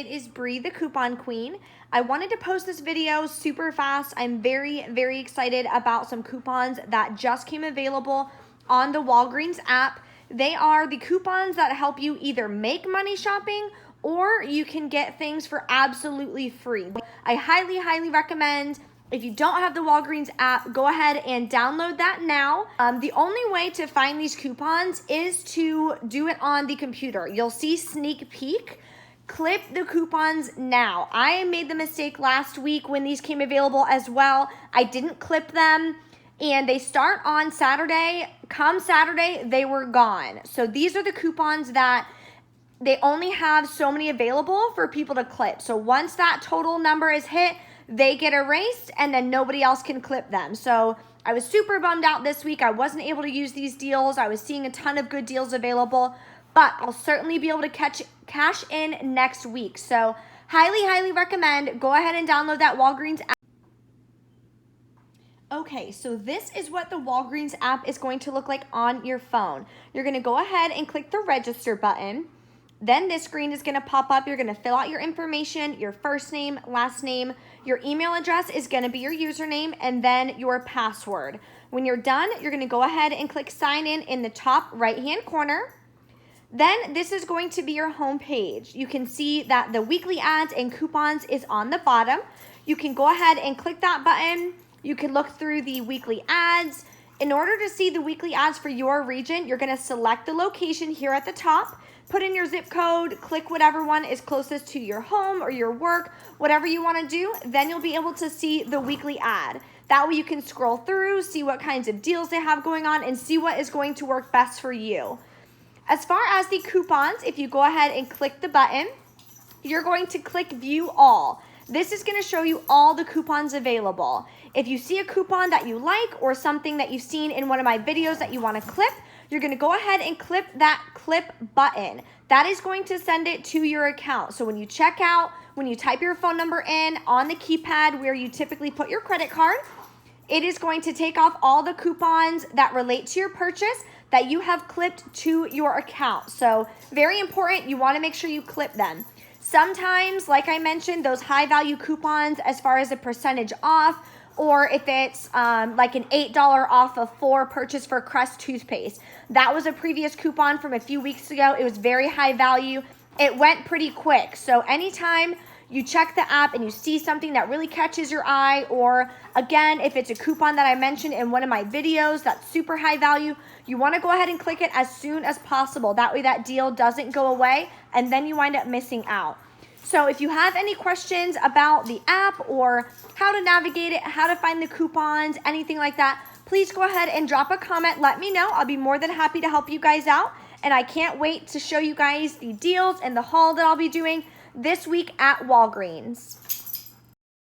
It is Bree, the Coupon Queen. I wanted to post this video super fast. I'm very, very excited about some coupons that just came available on the Walgreens app. They are the coupons that help you either make money shopping or you can get things for absolutely free. I highly, highly recommend, if you don't have the Walgreens app, go ahead and download that now. The only way to find these coupons is to do it on the computer. You'll see sneak peek. Clip the coupons now. I made the mistake last week when these came available as well. I didn't clip them and they start on Saturday. Come Saturday, they were gone. So these are the coupons that they only have so many available for people to clip. So once that total number is hit, they get erased and then nobody else can clip them. So I was super bummed out this week. I wasn't able to use these deals. I was seeing a ton of good deals available, but I'll certainly be able to cash in next week. So highly, highly recommend. Go ahead and download that Walgreens app. Okay, so this is what the Walgreens app is going to look like on your phone. You're gonna go ahead and click the register button. Then this screen is gonna pop up. You're gonna fill out your information, your first name, last name. Your email address is gonna be your username and then your password. When you're done, you're gonna go ahead and click sign in the top right-hand corner. Then this is going to be your home page. You can see that the weekly ads and coupons is on the bottom. You can go ahead and click that button. You can look through the weekly ads. In order to see the weekly ads for your region, you're gonna select the location here at the top, put in your zip code, click whatever one is closest to your home or your work, whatever you wanna do, then you'll be able to see the weekly ad. That way you can scroll through, see what kinds of deals they have going on, and see what is going to work best for you. As far as the coupons, if you go ahead and click the button, you're going to click view all. This is gonna show you all the coupons available. If you see a coupon that you like or something that you've seen in one of my videos that you wanna clip, you're gonna go ahead and clip that clip button. That is going to send it to your account. So when you check out, when you type your phone number in on the keypad where you typically put your credit card, it is going to take off all the coupons that relate to your purchase that you have clipped to your account. So very important, you wanna make sure you clip them. Sometimes, like I mentioned, those high value coupons as far as a percentage off, or if it's like an $8 off of 4 purchase for Crest toothpaste. That was a previous coupon from a few weeks ago. It was very high value. It went pretty quick. So anytime you check the app and you see something that really catches your eye, or again, if it's a coupon that I mentioned in one of my videos that's super high value, you wanna go ahead and click it as soon as possible. That way that deal doesn't go away and then you wind up missing out. So if you have any questions about the app or how to navigate it, how to find the coupons, anything like that, please go ahead and drop a comment. Let me know. I'll be more than happy to help you guys out. And I can't wait to show you guys the deals and the haul that I'll be doing this week at Walgreens.